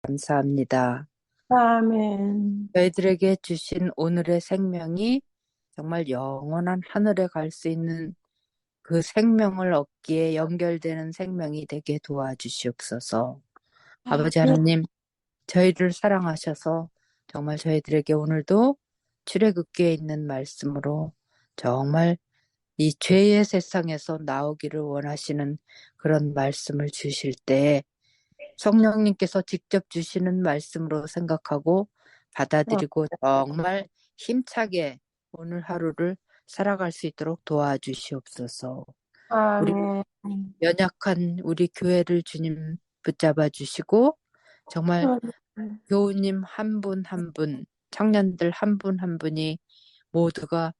감사합니다. 아멘. 저희들에게 주신 오늘의 생명이 정말 영원한 하늘에 갈 수 있는 그 생명을 얻기에 연결되는 생명이 되게 도와주시옵소서. 아버지 하나님, 저희를 사랑하셔서 정말 저희들에게 오늘도 출애굽기에 있는 말씀으로 정말 이 죄의 세상에서 나오기를 원하시는 그런 말씀을 주실 때 성령님께서 직접 주시는 말씀으로 생각하고 받아들이고 정말 힘차게 오늘 하루를 살아갈 수 있도록 도와주시옵소서. 우리 아멘. 연약한 우리 교회를 주님 붙잡아 주시고 정말 교우님 한 분 한 분, 청년들 한 분 한 분이 모두가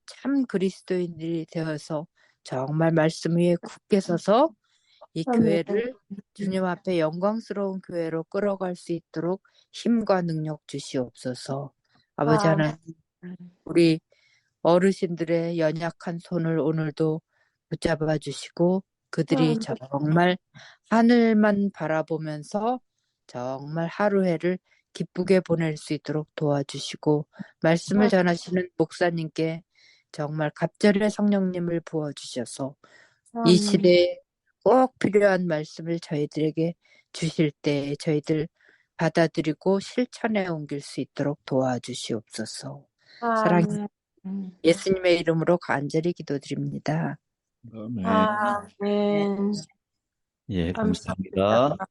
참 그리스도인들이 되어서 정말 말씀 위에 굳게 서서 이 아멘. 교회를 주님 앞에 영광스러운 교회로 끌어갈 수 있도록 힘과 능력 주시옵소서. 아버지 아멘. 하나님, 우리 어르신들의 연약한 손을 오늘도 붙잡아 주시고 그들이 정말 하늘만 바라보면서 정말 하루해를 기쁘게 보낼 수 있도록 도와주시고 말씀을 전하시는 목사님께 정말 갑절의 성령님을 부어주셔서 이 아멘. 시대에 꼭 필요한 말씀을 저희들에게 주실 때 저희들 받아들이고 실천에 옮길 수 있도록 도와주시옵소서. 사랑 아멘. 예수님의 이름으로 간절히 기도드립니다. 아멘. 아멘. 예, 감사합니다. 감사합니다.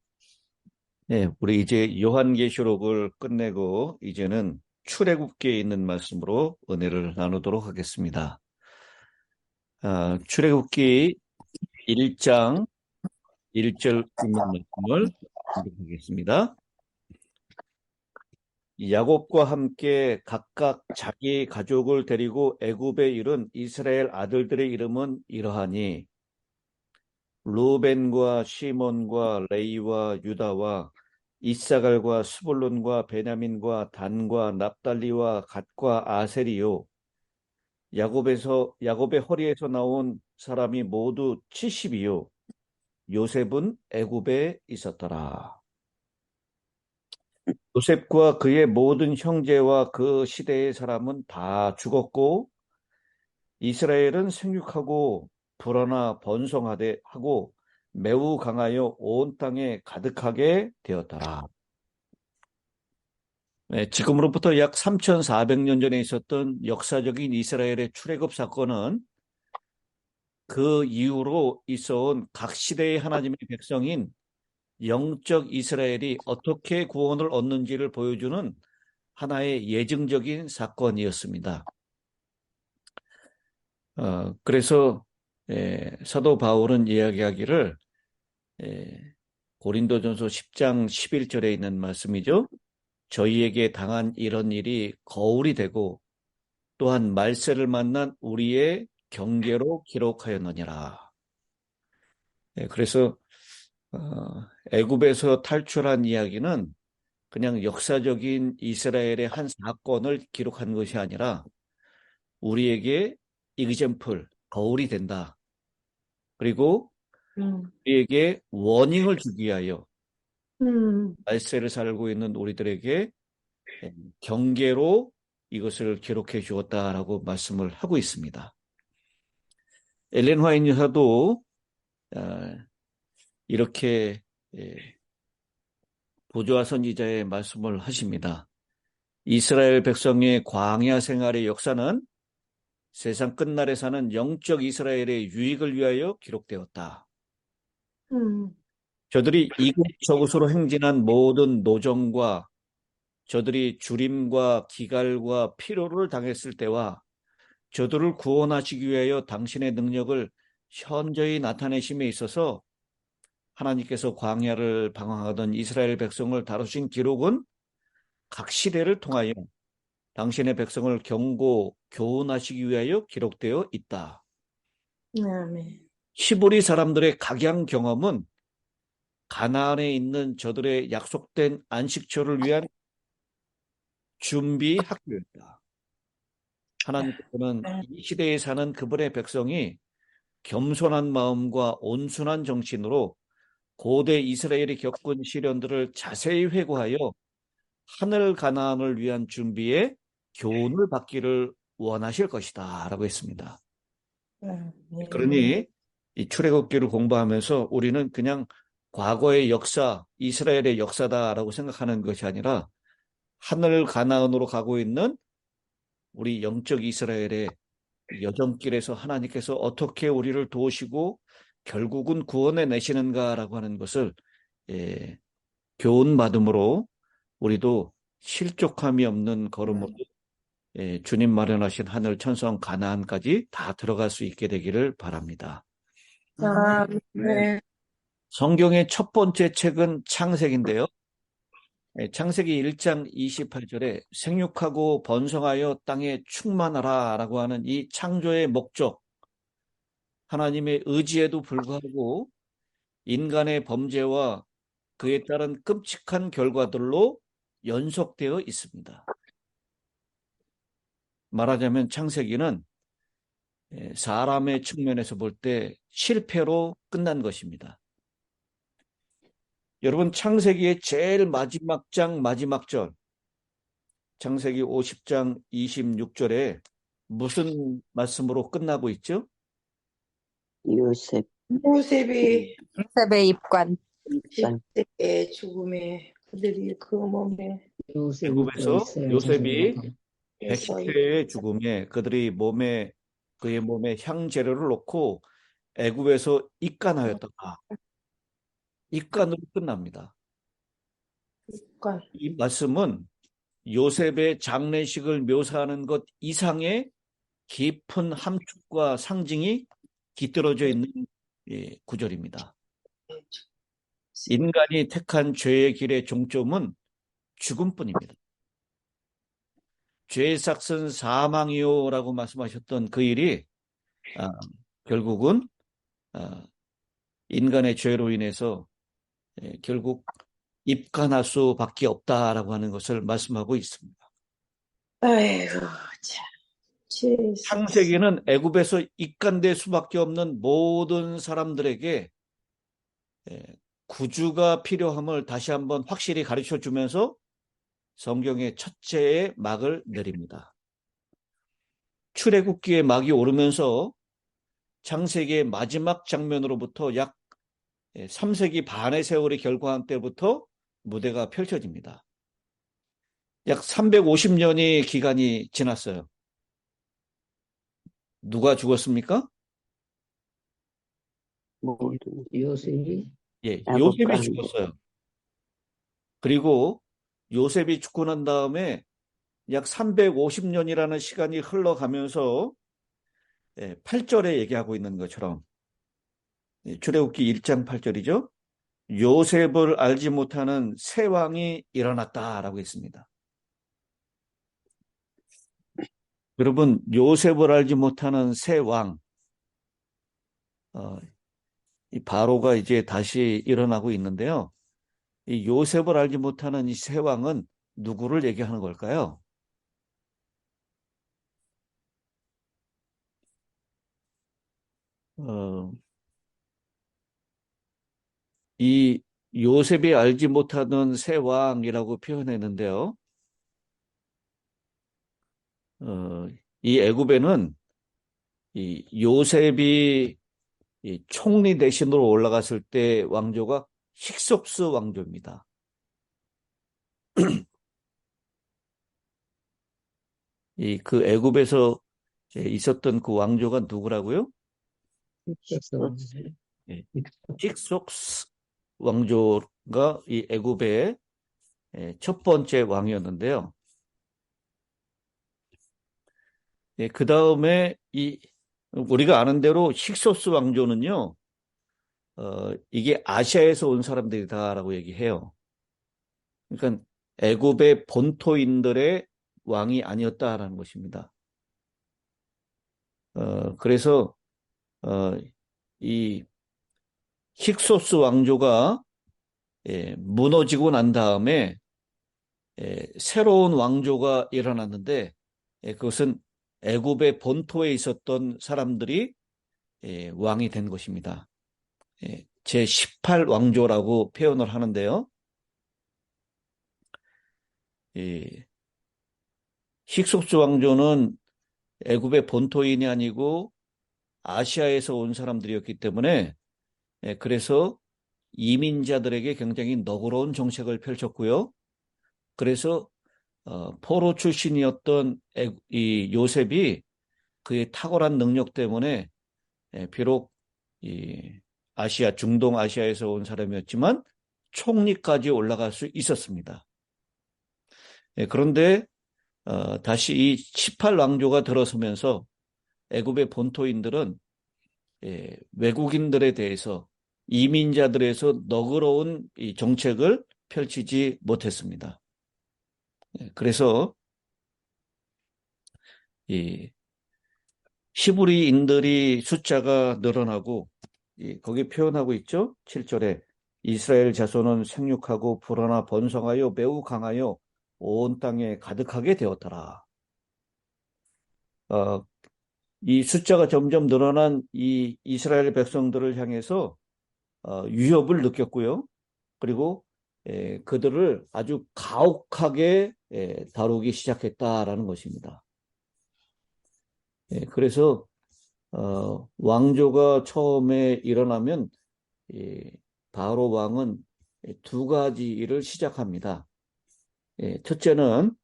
예, 우리 이제 요한계시록을 끝내고 이제는 출애굽기에 있는 말씀으로 은혜를 나누도록 하겠습니다. 출애굽기 1장 1절 있는 말씀을 공독하겠습니다. 야곱과 함께 각각 자기 가족을 데리고 애굽에 이른 이스라엘 아들들의 이름은 이러하니 루벤과 시몬과 레이와 유다와 이사갈과 스불론과 베냐민과 단과 납달리와 갓과 아셀이요 야곱의 허리에서 나온 사람이 모두 70이요 요셉은 애굽에 있었더라. 요셉과 그의 모든 형제와 그 시대의 사람은 다 죽었고 이스라엘은 생육하고 불어나 번성하되 하고 매우 강하여 온 땅에 가득하게 되었더라. 네, 지금으로부터 약 3,400년 전에 있었던 역사적인 이스라엘의 출애굽 사건은 그 이후로 있어온 각 시대의 하나님의 백성인 영적 이스라엘이 어떻게 구원을 얻는지를 보여주는 하나의 예증적인 사건이었습니다. 그래서 사도 바울은 이야기하기를 고린도전서 10장 11절에 있는 말씀이죠. 저희에게 당한 이런 일이 거울이 되고 또한 말세를 만난 우리의 경계로 기록하였느니라. 그래서 애굽에서 탈출한 이야기는 그냥 역사적인 이스라엘의 한 사건을 기록한 것이 아니라 우리에게 이그젬플, 거울이 된다. 그리고 우리에게 워닝을 주기 위하여 말세를 살고 있는 우리들에게 경계로 이것을 기록해 주었다라고 말씀을 하고 있습니다. 엘렌 화이트 여사도 이렇게 보조화 선지자의 말씀을 하십니다. 이스라엘 백성의 광야 생활의 역사는 세상 끝날에 사는 영적 이스라엘의 유익을 위하여 기록되었다. 저들이 이곳저곳으로 행진한 모든 노정과 저들이 주림과 기갈과 피로를 당했을 때와 저들을 구원하시기 위하여 당신의 능력을 현저히 나타내심에 있어서 하나님께서 광야를 방황하던 이스라엘 백성을 다루신 기록은 각 시대를 통하여 당신의 백성을 경고, 교훈하시기 위하여 기록되어 있다. 히브리 사람들의 각양 경험은 가나안에 있는 저들의 약속된 안식처를 위한 준비 학교였다. 하나님께서는 이 시대에 사는 그분의 백성이 겸손한 마음과 온순한 정신으로 고대 이스라엘이 겪은 시련들을 자세히 회고하여 하늘 가나안을 위한 준비에 교훈을 받기를 원하실 것이다 라고 했습니다. 그러니 이 출애굽기를 공부하면서 우리는 그냥 과거의 역사, 이스라엘의 역사다라고 생각하는 것이 아니라 하늘 가나안으로 가고 있는 우리 영적 이스라엘의 여정길에서 하나님께서 어떻게 우리를 도우시고 결국은 구원해 내시는가라고 하는 것을 교훈받음으로 우리도 실족함이 없는 걸음으로 주님 마련하신 하늘 천성 가나안까지 다 들어갈 수 있게 되기를 바랍니다. 아멘. 성경의 첫 번째 책은 창세기인데요. 창세기 1장 28절에 생육하고 번성하여 땅에 충만하라 라고 하는 이 창조의 목적, 하나님의 의지에도 불구하고 인간의 범죄와 그에 따른 끔찍한 결과들로 연속되어 있습니다. 말하자면 창세기는 사람의 측면에서 볼 때 실패로 끝난 것입니다. 여러분, 창세기의 제일 마지막 장 마지막 절, 창세기 50장 26절에 무슨 말씀으로 끝나고 있죠? 요셉이 요셉의 입관. 십세의 죽음에 그들이 그 몸에 애굽에서 요셉이 에서 110세의 죽음에 그들이 그의 몸에 향재료를 놓고 애굽에서 입간하였다가 입간으로 끝납니다. 입관. 이 말씀은 요셉의 장례식을 묘사하는 것 이상의 깊은 함축과 상징이 깃들어져 있는 구절입니다. 인간이 택한 죄의 길의 종점은 죽음뿐입니다. 죄의 삭은 사망이요라고 말씀하셨던 그 일이 결국은 인간의 죄로 인해서 결국 입간할 수밖에 없다라고 하는 것을 말씀하고 있습니다. 아이고, 참. 창세기는 애굽에서 입간될 수밖에 없는 모든 사람들에게 구주가 필요함을 다시 한번 확실히 가르쳐 주면서 성경의 첫째의 막을 내립니다. 출애굽기의 막이 오르면서 창세기의 마지막 장면으로부터 약 3세기 반의 세월이 결과한 때부터 무대가 펼쳐집니다. 약 350년의 기간이 지났어요. 누가 죽었습니까? 요셉이? 요셉이 죽었어요. 그리고 요셉이 죽고 난 다음에 약 350년이라는 시간이 흘러가면서 8절에 얘기하고 있는 것처럼 출애굽기 1장 8절이죠. 요셉을 알지 못하는 새 왕이 일어났다라고 했습니다. 여러분, 요셉을 알지 못하는 새 왕, 이 바로가 이제 다시 일어나고 있는데요. 이 요셉을 알지 못하는 이 새 왕은 누구를 얘기하는 걸까요? 이 요셉이 알지 못하는 새 왕이라고 표현했는데요. 이 애굽에는 이 요셉이 이 총리 대신으로 올라갔을 때 왕조가 힉소스 왕조입니다. 그 애굽에서 있었던 그 왕조가 누구라고요? 힉소스 왕조가 이 애굽의 첫 번째 왕이었는데요. 그 다음에 우리가 아는 대로 힉소스 왕조는요, 이게 아시아에서 온 사람들이다라고 얘기해요. 그러니까 애굽의 본토인들의 왕이 아니었다라는 것입니다. 그래서 이 힉소스 왕조가 무너지고 난 다음에 새로운 왕조가 일어났는데 그것은 애굽의 본토에 있었던 사람들이 왕이 된 것입니다. 제18왕조라고 표현을 하는데요. 이 힉소스 왕조는 애굽의 본토인이 아니고 아시아에서 온 사람들이었기 때문에 그래서 이민자들에게 굉장히 너그러운 정책을 펼쳤고요. 그래서 포로 출신이었던 이 요셉이 그의 탁월한 능력 때문에 비록 이 아시아, 중동 아시아에서 온 사람이었지만 총리까지 올라갈 수 있었습니다. 그런데 다시 이 18왕조가 들어서면서 애굽의 본토인들은 외국인들에 대해서 이민자들에서 너그러운 이 정책을 펼치지 못했습니다. 그래서 이 히브리인들이 숫자가 늘어나고 거기 표현하고 있죠. 7절에 이스라엘 자손은 생육하고 불어나 번성하여 매우 강하여 온 땅에 가득하게 되었더라. 이 숫자가 점점 늘어난 이 이스라엘 백성들을 향해서 위협을 느꼈고요. 그리고 그들을 아주 가혹하게 다루기 시작했다라는 것입니다. 그래서 왕조가 처음에 일어나면 바로 왕은 두 가지 일을 시작합니다. 첫째는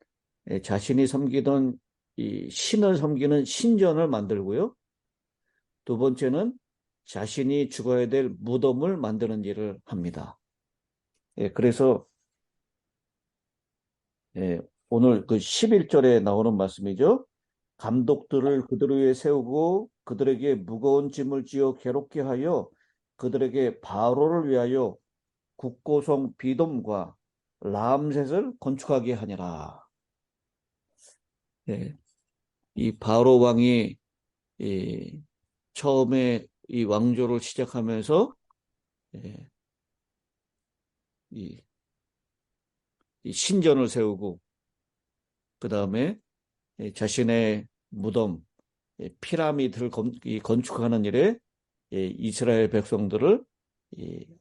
자신이 섬기던 이 신을 섬기는 신전을 만들고요. 두 번째는 자신이 죽어야 될 무덤을 만드는 일을 합니다. 그래서 오늘 그 11절에 나오는 말씀이죠. 감독들을 그들 위에 세우고 그들에게 무거운 짐을 지어 괴롭게 하여 그들에게 바로를 위하여 국고성 비돔과 람셋을 건축하게 하니라. 이 바로 왕이 처음에 이 왕조를 시작하면서 이 신전을 세우고 그 다음에 자신의 무덤, 피라미드를 건축하는 일에 이스라엘 백성들을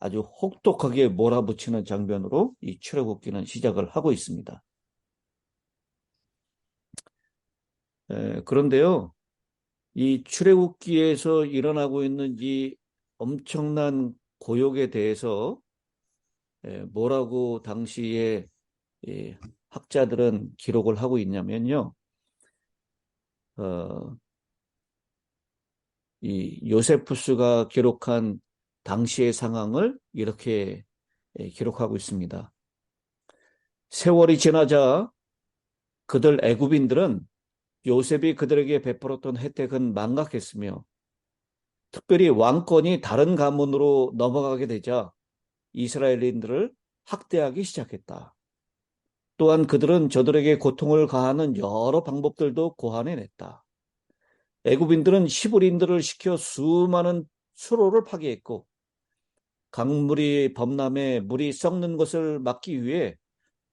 아주 혹독하게 몰아붙이는 장면으로 이 출애굽기는 시작을 하고 있습니다. 그런데요, 이 출애굽기에서 일어나고 있는 이 엄청난 고욕에 대해서 뭐라고 당시에 학자들은 기록을 하고 있냐면요. 이 요세푸스가 기록한 당시의 상황을 이렇게 기록하고 있습니다. 세월이 지나자 그들 애굽인들은 요셉이 그들에게 베풀었던 혜택은 망각했으며 특별히 왕권이 다른 가문으로 넘어가게 되자 이스라엘인들을 학대하기 시작했다. 또한 그들은 저들에게 고통을 가하는 여러 방법들도 고안해냈다. 애굽인들은 히브리인들을 시켜 수많은 수로를 파괴했고 강물이 범람해 물이 썩는 것을 막기 위해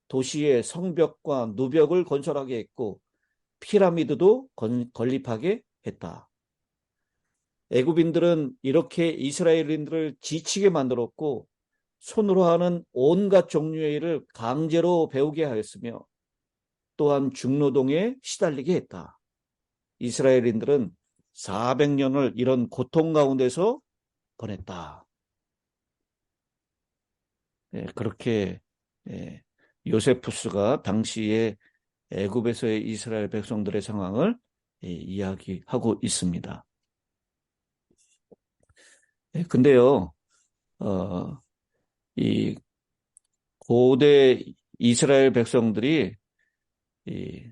도시의 성벽과 누벽을 건설하게 했고 피라미드도 건립하게 했다. 애굽인들은 이렇게 이스라엘인들을 지치게 만들었고 손으로 하는 온갖 종류의 일을 강제로 배우게 하였으며 또한 중노동에 시달리게 했다. 이스라엘인들은 400년을 이런 고통 가운데서 보냈다. 그렇게 요세푸스가 당시에 애굽에서의 이스라엘 백성들의 상황을 이야기하고 있습니다. 근데요, 이 고대 이스라엘 백성들이 이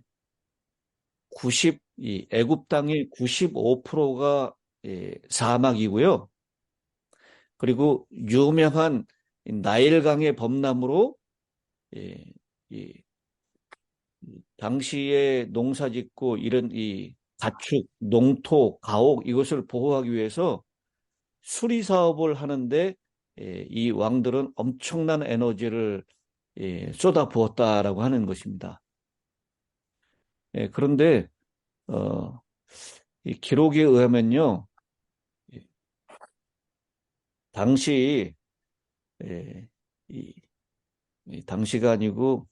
애굽 땅의 95%가 사막이고요. 그리고 유명한 나일강의 범람으로 당시에 농사짓고 이런 이 가축, 농토, 가옥 이것을 보호하기 위해서 수리 사업을 하는데 이 왕들은 엄청난 에너지를 쏟아 부었다라고 하는 것입니다. 그런데 이 기록에 의하면요, 당시 이 당시가 아니고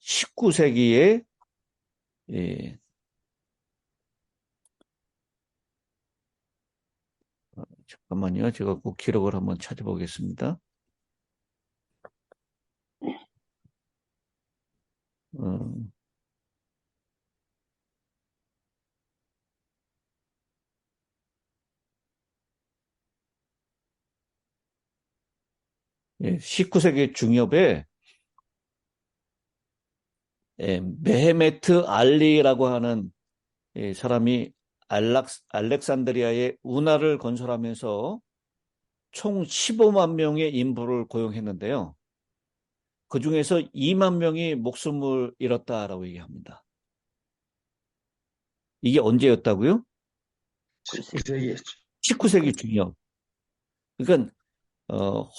19세기에 잠깐만요. 제가 꼭 기록을 한번 찾아보겠습니다. 어, 19세기 중엽에 메헤메트 알리라고 하는 사람이 알렉산드리아의 운하를 건설하면서 총 15만 명의 인부를 고용했는데요. 그 중에서 2만 명이 목숨을 잃었다라고 얘기합니다. 이게 언제였다고요? 19세기였죠. 19세기 중엽. 그러니까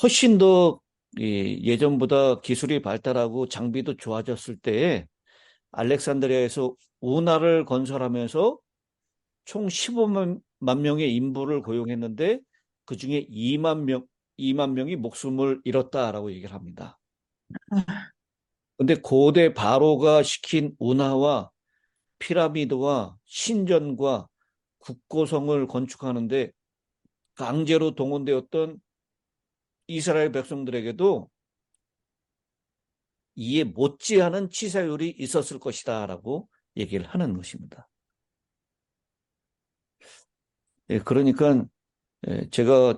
훨씬 더 예전보다 기술이 발달하고 장비도 좋아졌을 때에 알렉산드리아에서 운하를 건설하면서 총 15만 명의 인부를 고용했는데 그 중에 2만 명이 목숨을 잃었다라고 얘기를 합니다. 근데 고대 바로가 시킨 운하와 피라미드와 신전과 국고성을 건축하는데 강제로 동원되었던 이스라엘 백성들에게도 이에 못지않은 치사율이 있었을 것이다 라고 얘기를 하는 것입니다. 그러니까 제가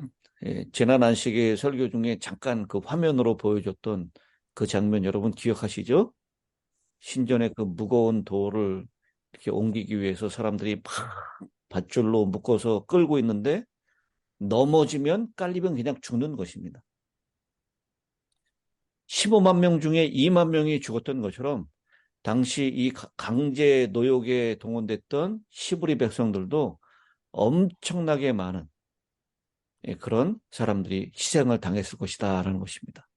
재난 안식의 설교 중에 잠깐 그 화면으로 보여줬던 그 장면 여러분 기억하시죠? 신전의 그 무거운 돌을 이렇게 옮기기 위해서 사람들이 막 밧줄로 묶어서 끌고 있는데 넘어지면 깔리면 그냥 죽는 것입니다. 15만 명 중에 2만 명이 죽었던 것처럼 당시 이 강제 노역에 동원됐던 시브리 백성들도 엄청나게 많은 그런 사람들이 희생을 당했을 것이다 라는 것입니다.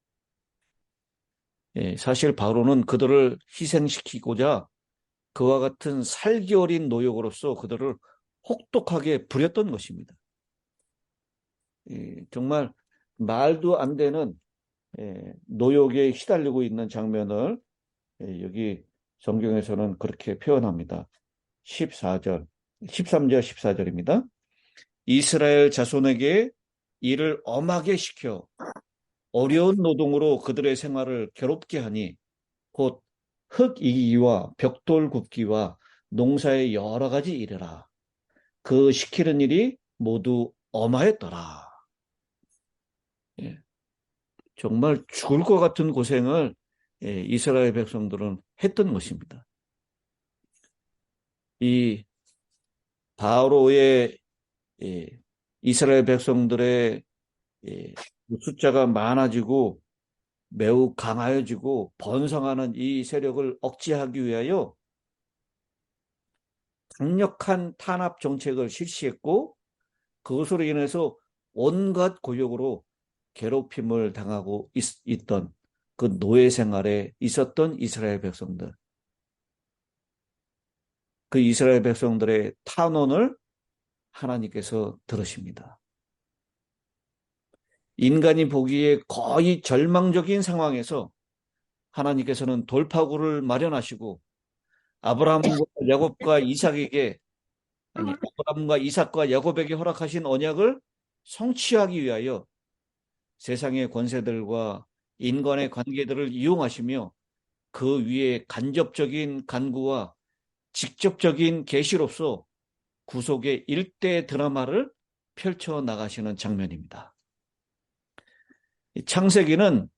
사실 바로는 그들을 희생시키고자 그와 같은 살기 어린 노역으로서 그들을 혹독하게 부렸던 것입니다. 정말 말도 안 되는 노역에 시달리고 있는 장면을 여기 성경에서는 그렇게 표현합니다. 13절, 14절입니다. 이스라엘 자손에게 이를 엄하게 시켜 어려운 노동으로 그들의 생활을 괴롭게 하니 곧 흙 이기기와 벽돌 굽기와 농사의 여러 가지 일이라. 그 시키는 일이 모두 엄하였더라. 예, 정말 죽을 것 같은 고생을 이스라엘 백성들은 했던 것입니다. 이 바로의 이스라엘 백성들의 숫자가 많아지고 매우 강하여지고 번성하는 이 세력을 억제하기 위하여 강력한 탄압 정책을 실시했고 그것으로 인해서 온갖 고역으로 괴롭힘을 당하고 있던 그 노예 생활에 있었던 이스라엘 백성들. 그 이스라엘 백성들의 탄원을 하나님께서 들으십니다. 인간이 보기에 거의 절망적인 상황에서 하나님께서는 돌파구를 마련하시고 아브라함과 이삭과 야곱에게 허락하신 언약을 성취하기 위하여 세상의 권세들과 인간의 관계들을 이용하시며 그 위에 간접적인 간구와 직접적인 계시로서 구속의 일대 드라마를 펼쳐나가시는 장면입니다. 창세기는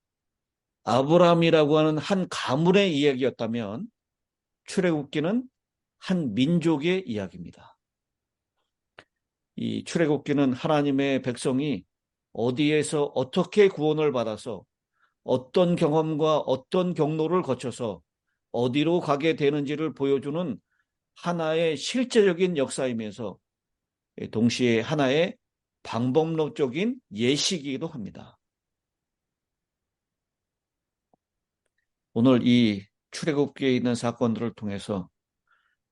아브라함이라고 하는 한 가문의 이야기였다면 출애굽기는 한 민족의 이야기입니다. 이 출애굽기는 하나님의 백성이 어디에서 어떻게 구원을 받아서 어떤 경험과 어떤 경로를 거쳐서 어디로 가게 되는지를 보여주는 하나의 실제적인 역사이면서 동시에 하나의 방법론적인 예시이기도 합니다. 오늘 이 출애굽기에 있는 사건들을 통해서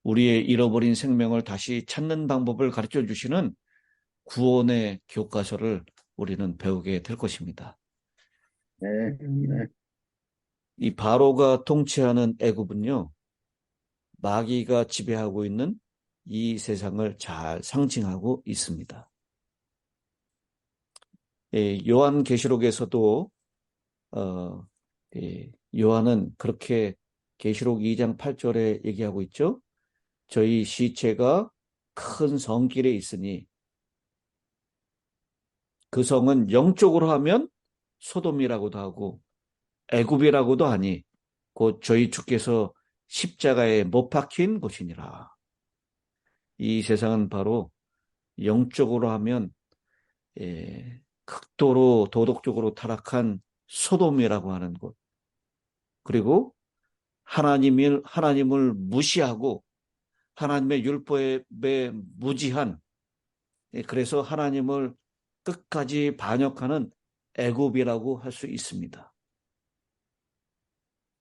우리의 잃어버린 생명을 다시 찾는 방법을 가르쳐 주시는 구원의 교과서를 우리는 배우게 될 것입니다. 네, 네. 이 바로가 통치하는 애굽은요, 마귀가 지배하고 있는 이 세상을 잘 상징하고 있습니다. 요한계시록에서도 요한은 그렇게 계시록 2장 8절에 얘기하고 있죠. 저희 시체가 큰 성길에 있으니 그 성은 영적으로 하면 소돔이라고도 하고 애굽이라고도 하니 곧 저희 주께서 십자가에 못 박힌 곳이니라. 이 세상은 바로 영적으로 하면 극도로 도덕적으로 타락한 소돔이라고 하는 곳. 그리고 하나님을 무시하고 하나님의 율법에 무지한, 그래서 하나님을 끝까지 반역하는 애굽이라고 할 수 있습니다.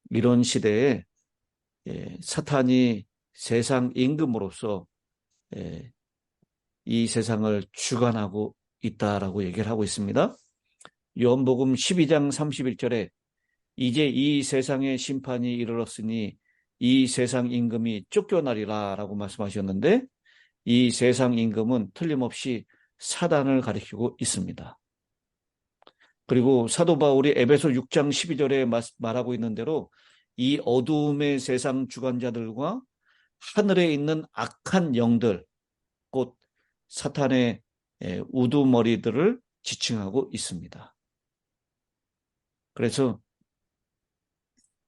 이런 시대에 사탄이 세상 임금으로서 이 세상을 주관하고 있다라고 얘기를 하고 있습니다. 요한복음 12장 31절에 이제 이 세상의 심판이 이르렀으니 이 세상 임금이 쫓겨나리라 라고 말씀하셨는데, 이 세상 임금은 틀림없이 사단을 가리키고 있습니다. 그리고 사도 바울이 에베소 6장 12절에 말하고 있는 대로 이 어두움의 세상 주관자들과 하늘에 있는 악한 영들, 곧 사탄의 우두머리들을 지칭하고 있습니다. 그래서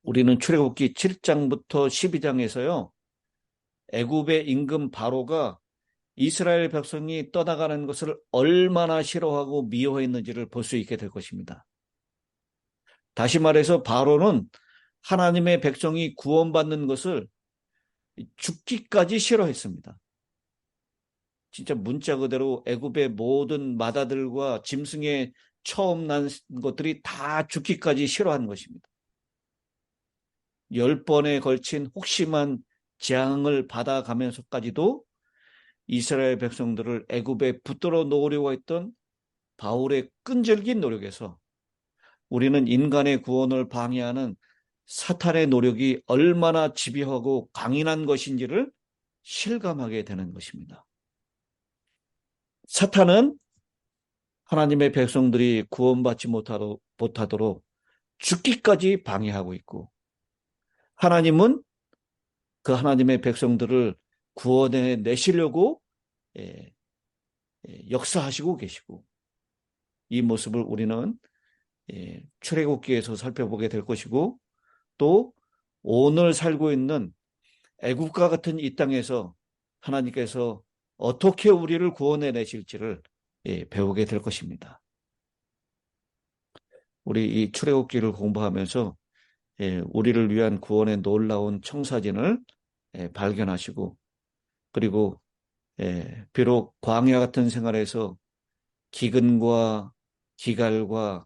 우리는 출애굽기 7장부터 12장에서요, 애굽의 임금 바로가 이스라엘 백성이 떠나가는 것을 얼마나 싫어하고 미워했는지를 볼 수 있게 될 것입니다. 다시 말해서 바로는 하나님의 백성이 구원받는 것을 죽기까지 싫어했습니다. 진짜 문자 그대로 애굽의 모든 마다들과 짐승에 처음 난 것들이 다 죽기까지 싫어하는 것입니다. 10번에 걸친 혹심한 재앙을 받아가면서까지도 이스라엘 백성들을 애굽에 붙들어 놓으려고 했던 바울의 끈질긴 노력에서 우리는 인간의 구원을 방해하는 사탄의 노력이 얼마나 집요하고 강인한 것인지를 실감하게 되는 것입니다. 사탄은 하나님의 백성들이 구원받지 못하도록 죽기까지 방해하고 있고, 하나님은 그 하나님의 백성들을 구원해 내시려고 역사하시고 계시고, 이 모습을 우리는 출애굽기에서 살펴보게 될 것이고, 또 오늘 살고 있는 애국과 같은 이 땅에서 하나님께서 어떻게 우리를 구원해 내실지를 배우게 될 것입니다. 우리 이 출애굽기를 공부하면서 우리를 위한 구원의 놀라운 청사진을 발견하시고, 그리고 비록 광야 같은 생활에서 기근과 기갈과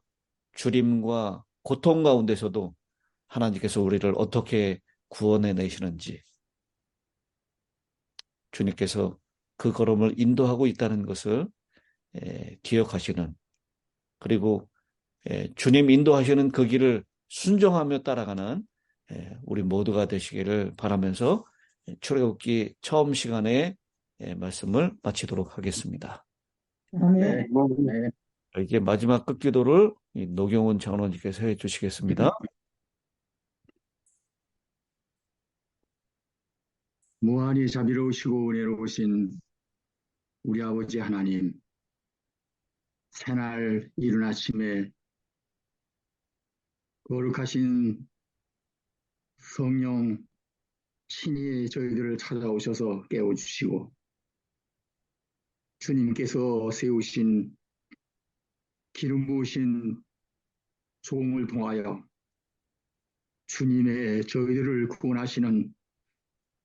주림과 고통 가운데서도 하나님께서 우리를 어떻게 구원해 내시는지, 주님께서 그 걸음을 인도하고 있다는 것을 기억하시는, 그리고 주님 인도하시는 그 길을 순종하며 따라가는 우리 모두가 되시기를 바라면서 출애굽기 처음 시간에 말씀을 마치도록 하겠습니다. 네, 네. 이게 마지막 끝기도를 노경훈 장로님께서 해주시겠습니다. 무한히 자비로우시고 은혜로우신 우리 아버지 하나님, 새날 이른 아침에 거룩하신 성령 친히 저희들을 찾아오셔서 깨워주시고, 주님께서 세우신 기름 부으신 종을 통하여 주님의 저희들을 구원하시는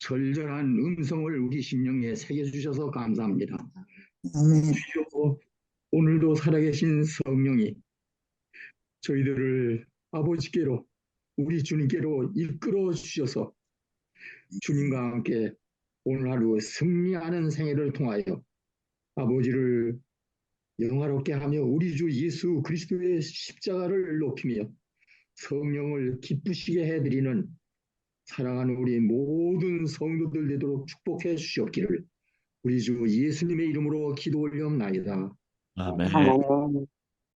절절한 음성을 우리 심령에 새겨주셔서 감사합니다. 주여, 오늘도 살아계신 성령이 저희들을 아버지께로, 우리 주님께로 이끌어 주셔서 주님과 함께 오늘 하루 승리하는 생애를 통하여 아버지를 영화롭게 하며 우리 주 예수 그리스도의 십자가를 높이며 성령을 기쁘시게 해드리는 사랑하는 우리 모든 성도들 되도록 축복해 주시옵기를 우리 주 예수님의 이름으로 기도 올려옵나이다. 아멘. 아멘.